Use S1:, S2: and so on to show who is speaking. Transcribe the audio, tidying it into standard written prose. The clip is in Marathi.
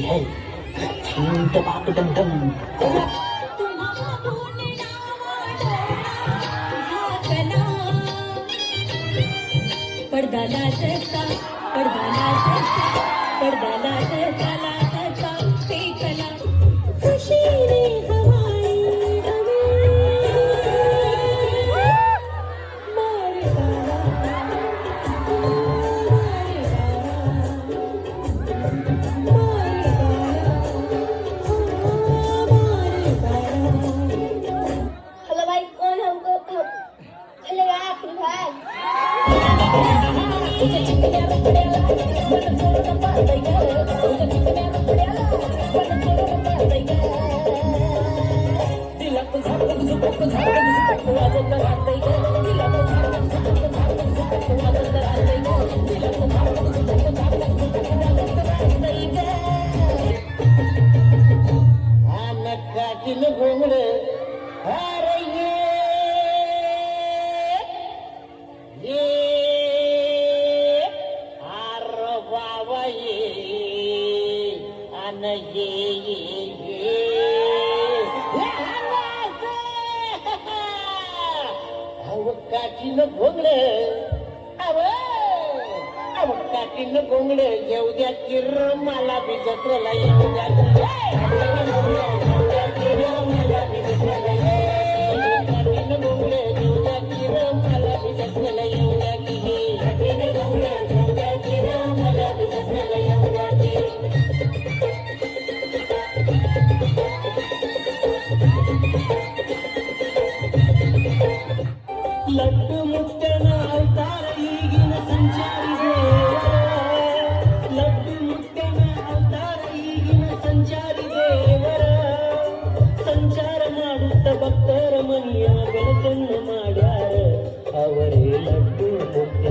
S1: है धमाक दम दम
S2: पडदा लाजता पडदा लाजता पडदा लाजता लाजता पेकला खुशी रे हवाई हवे मारे गाला मारे गाला
S3: हेलो भाई कौन हमको खेलेगा फ्री फायर
S2: उसे चिकने पड़ेला मन छोड़ पार गया उसे चिकने पड़ेला मन छोड़ पार गया दिलक झापक झुपक झापक झुपक आवाज कराते गए दिलक झापक झुपक झापक झुपक आवाज कराते गए दिलक झापक झुपक झापक झुपक आवाज कराते गए
S1: नक्कातील घोंगड अरे ये आर बाबा ये अन ये काठीनं घोंगड अव काठीनं घोंगड येऊ द्या किर मला बी जत्रेला येऊ द्या लड्डू मुक्तन अवतार ಈಗಿನ ಸಂಚಾರಿ ದೇವರ ಲಡ್ಡು ಮುಕ್ತನ ಅವತಾರ ಈಗಿನ ಸಂಚಾರಿ ದೇವರ ಸಂಚಾರ ಮಾಡುತ್ತ ಭಕ್ತರ ಮನೆಯ ಬೆಳಕನ್ನು ಮಾಡ್ಯಾರ ಅವರೇ ಲಡ್ಡು ಮುಕ್ತ